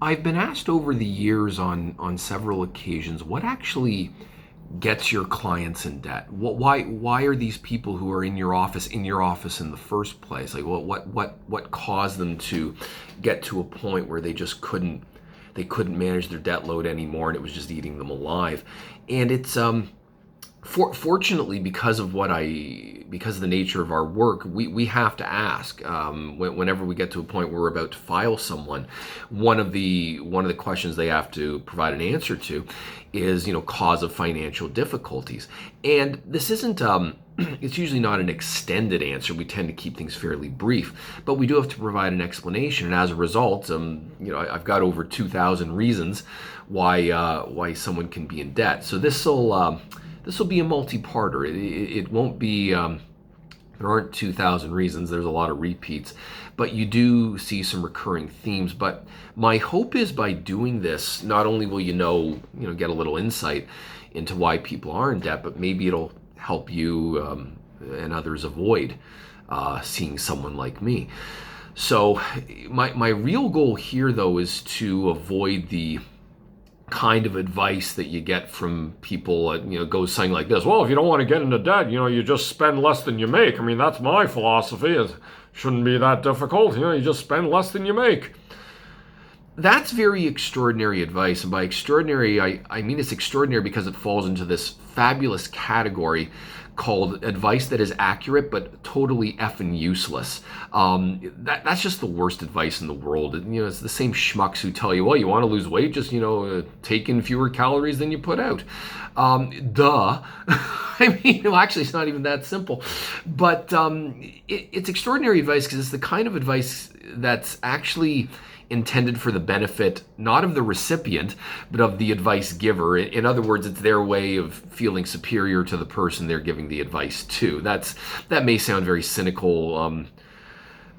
I've been asked over the years on several occasions what actually gets your clients in debt. Why are these people who are in your office in the first place? Like what caused them to get to a point where they couldn't manage their debt load anymore and it was just eating them alive. And it's fortunately, because of the nature of our work, we have to ask whenever we get to a point where we're about to file someone. One of the questions they have to provide an answer to is, cause of financial difficulties. And this isn't it's usually not an extended answer. We tend to keep things fairly brief, but we do have to provide an explanation. And as a result, I've got over 2,000 reasons why someone can be in debt. So this will be a multi-parter. It won't be, there aren't 2,000 reasons. There's a lot of repeats, but you do see some recurring themes. But my hope is by doing this, not only will get a little insight into why people are in debt, but maybe it'll help you and others avoid seeing someone like me. So my real goal here, though, is to avoid the kind of advice that you get from people, goes something like this. Well, if you don't want to get into debt, you just spend less than you make. I mean, that's my philosophy. It shouldn't be that difficult. You just spend less than you make. That's very extraordinary advice. And by extraordinary, I mean it's extraordinary because it falls into this fabulous category called advice that is accurate but totally effing useless. That's just the worst advice in the world. It's the same schmucks who tell you, well, you want to lose weight, just take in fewer calories than you put out. Duh. I mean, actually, it's not even that simple. But it's extraordinary advice because it's the kind of advice that's actually intended for the benefit, not of the recipient, but of the advice giver. In other words, it's their way of feeling superior to the person they're giving the advice to. That may sound very cynical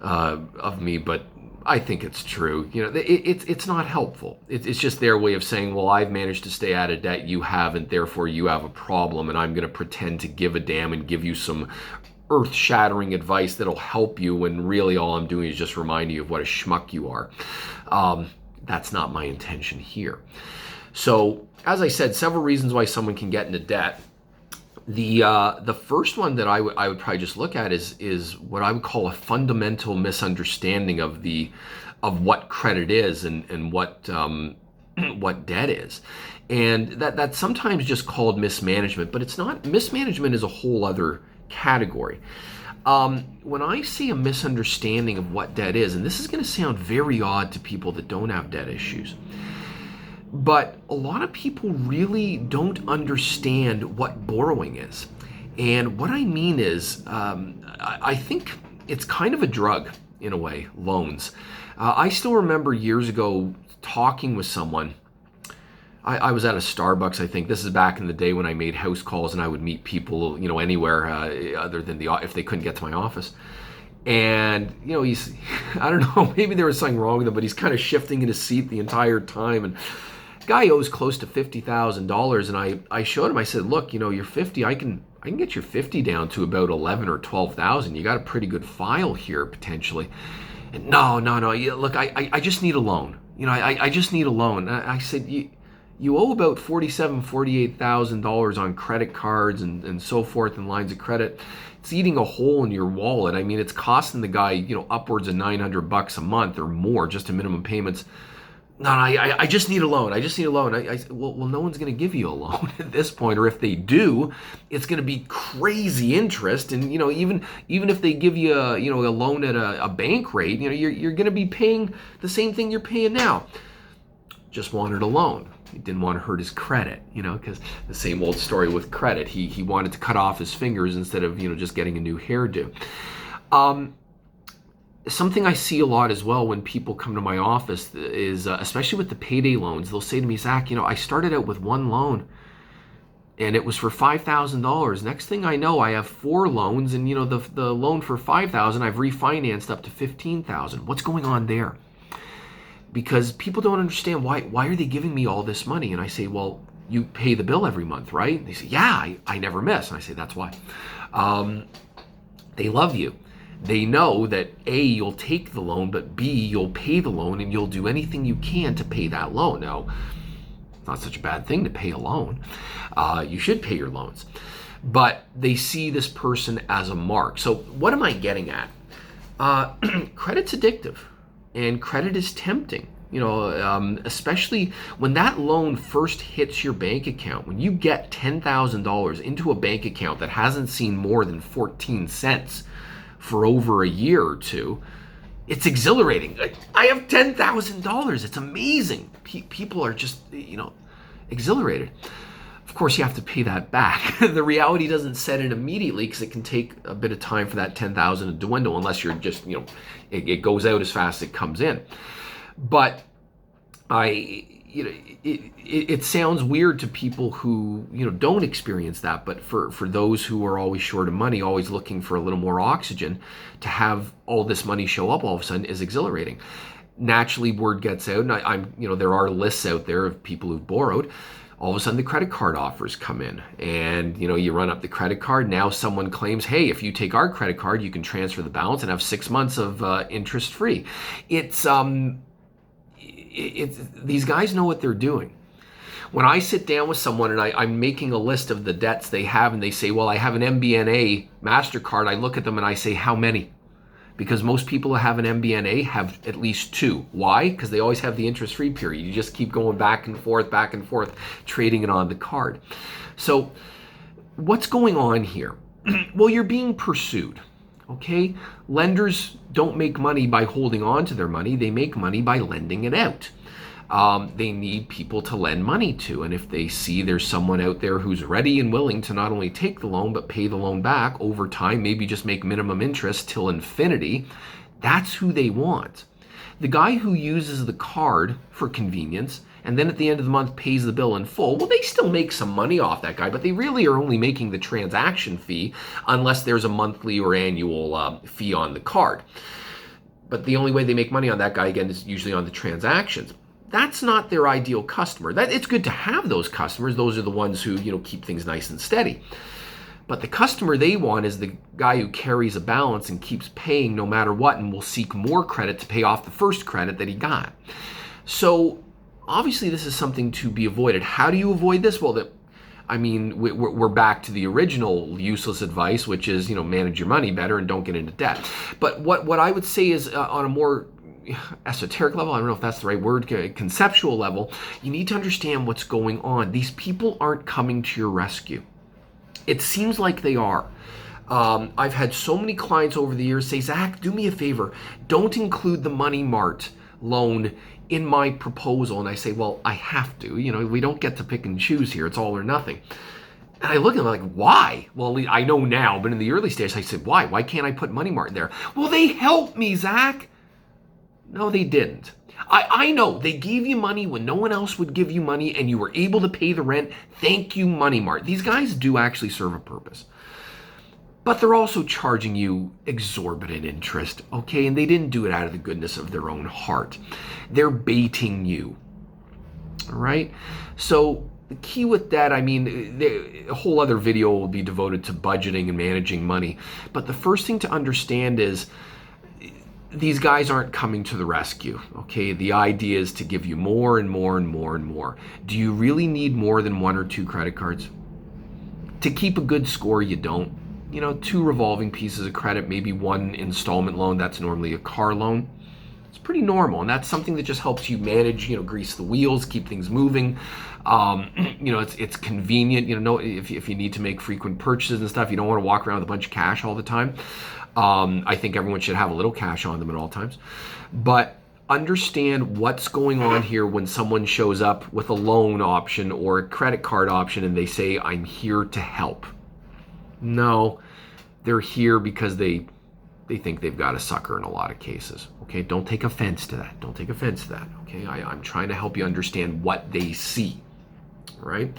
of me, but I think it's true. It's not helpful. It's just their way of saying, well, I've managed to stay out of debt, you haven't, therefore you have a problem, and I'm going to pretend to give a damn and give you some earth-shattering advice that'll help you when really all I'm doing is just reminding you of what a schmuck you are. That's not my intention here. So, as I said, several reasons why someone can get into debt. The first one that I would probably just look at is what I would call a fundamental misunderstanding of what credit is and what debt is. And that's sometimes just called mismanagement, but it's not. Mismanagement is a whole other category. When I see a misunderstanding of what debt is, and this is going to sound very odd to people that don't have debt issues, but a lot of people really don't understand what borrowing is. And what I mean is, I think it's kind of a drug in a way, loans. I still remember years ago talking with someone. I was at a Starbucks, I think. This is back in the day when I made house calls and I would meet people, anywhere other than if they couldn't get to my office. And, he's, I don't know, maybe there was something wrong with him, but he's kind of shifting in his seat the entire time. And guy owes close to $50,000. And I showed him, I said, look, you're 50, I can get your 50 down to about 11 or 12,000. You got a pretty good file here, potentially. And no, look, I just need a loan. I just need a loan. I said, you owe about $48,000 on credit cards and so forth and lines of credit. It's eating a hole in your wallet. I mean, it's costing the guy, upwards of $900 a month or more just in minimum payments. No, I just need a loan. I just need a loan. Well, no one's going to give you a loan at this point, or if they do, it's going to be crazy interest. And even if they give you a loan at a bank rate, you're going to be paying the same thing you're paying now. Just wanted a loan. He didn't want to hurt his credit, because the same old story with credit. He wanted to cut off his fingers instead of, just getting a new hairdo. Something I see a lot as well when people come to my office is, especially with the payday loans, they'll say to me, Zach, I started out with one loan and it was for $5,000. Next thing I know, I have 4 loans, and the loan for $5,000 I've refinanced up to $15,000. What's going on there? Because people don't understand why are they giving me all this money? And I say, well, you pay the bill every month, right? And they say, yeah, I never miss. And I say, that's why. They love you. They know that A, you'll take the loan, but B, you'll pay the loan and you'll do anything you can to pay that loan. Now, it's not such a bad thing to pay a loan. You should pay your loans. But they see this person as a mark. So what am I getting at? Credit's addictive and credit is tempting. Especially when that loan first hits your bank account, when you get $10,000 into a bank account that hasn't seen more than 14 cents for over a year or two, it's exhilarating. Like, I have $10,000. It's amazing. People are just, exhilarated. Of course, you have to pay that back. The reality doesn't set in immediately because it can take a bit of time for that $10,000 to dwindle unless you're just, it goes out as fast as it comes in. But it sounds weird to people who, don't experience that. But for those who are always short of money, always looking for a little more oxygen, to have all this money show up all of a sudden is exhilarating. Naturally, word gets out, and there are lists out there of people who've borrowed. All of a sudden, the credit card offers come in, and you run up the credit card. Now someone claims, hey, if you take our credit card, you can transfer the balance and have 6 months of interest free. It's these guys know what they're doing. When I sit down with someone and I'm making a list of the debts they have, and they say, well, I have an MBNA MasterCard, I look at them and I say, how many? Because most people who have an MBNA have at least two. Why? Because they always have the interest-free period. You just keep going back and forth, trading it on the card. So what's going on here? Well, you're being pursued, okay? Lenders don't make money by holding on to their money. They make money by lending it out. They need people to lend money to. And if they see there's someone out there who's ready and willing to not only take the loan, but pay the loan back over time, maybe just make minimum interest till infinity, that's who they want. The guy who uses the card for convenience and then at the end of the month pays the bill in full, well, they still make some money off that guy, but they really are only making the transaction fee unless there's a monthly or annual fee on the card. But the only way they make money on that guy, again, is usually on the transactions. That's not their ideal customer. It's good to have those customers. Those are the ones who, keep things nice and steady. But the customer they want is the guy who carries a balance and keeps paying no matter what and will seek more credit to pay off the first credit that he got. So obviously this is something to be avoided. How do you avoid this? Well, we're back to the original useless advice, which is, manage your money better and don't get into debt. But what I would say is on a more esoteric level, I don't know if that's the right word, conceptual level, you need to understand what's going on. These people aren't coming to your rescue. It seems like they are. I've had so many clients over the years say, Zach, do me a favor, don't include the Money Mart loan in my proposal. And I say, well, I have to. We don't get to pick and choose here. It's all or nothing. And I look at them like, why? Well, I know now, but in the early stage, I said, why? Why can't I put Money Mart there? Well, they helped me, Zach. No, they didn't. I know. They gave you money when no one else would give you money, and you were able to pay the rent. Thank you, Money Mart. These guys do actually serve a purpose. But they're also charging you exorbitant interest, okay? And they didn't do it out of the goodness of their own heart. They're baiting you, all right? So the key with that, a whole other video will be devoted to budgeting and managing money. But the first thing to understand is these guys aren't coming to the rescue, okay? The idea is to give you more and more and more and more. Do you really need more than 1 or 2 credit cards? To keep a good score, you don't. 2 revolving pieces of credit, maybe 1 installment loan, that's normally a car loan. It's pretty normal, and that's something that just helps you manage, grease the wheels, keep things moving. It's convenient, if you need to make frequent purchases and stuff, you don't want to walk around with a bunch of cash all the time. I think everyone should have a little cash on them at all times. But understand what's going on here when someone shows up with a loan option or a credit card option and they say, I'm here to help. No, they're here because they think they've got a sucker in a lot of cases. Okay, don't take offense to that. Don't take offense to that. Okay, I'm trying to help you understand what they see. All right?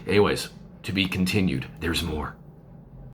Anyways, to be continued. There's more.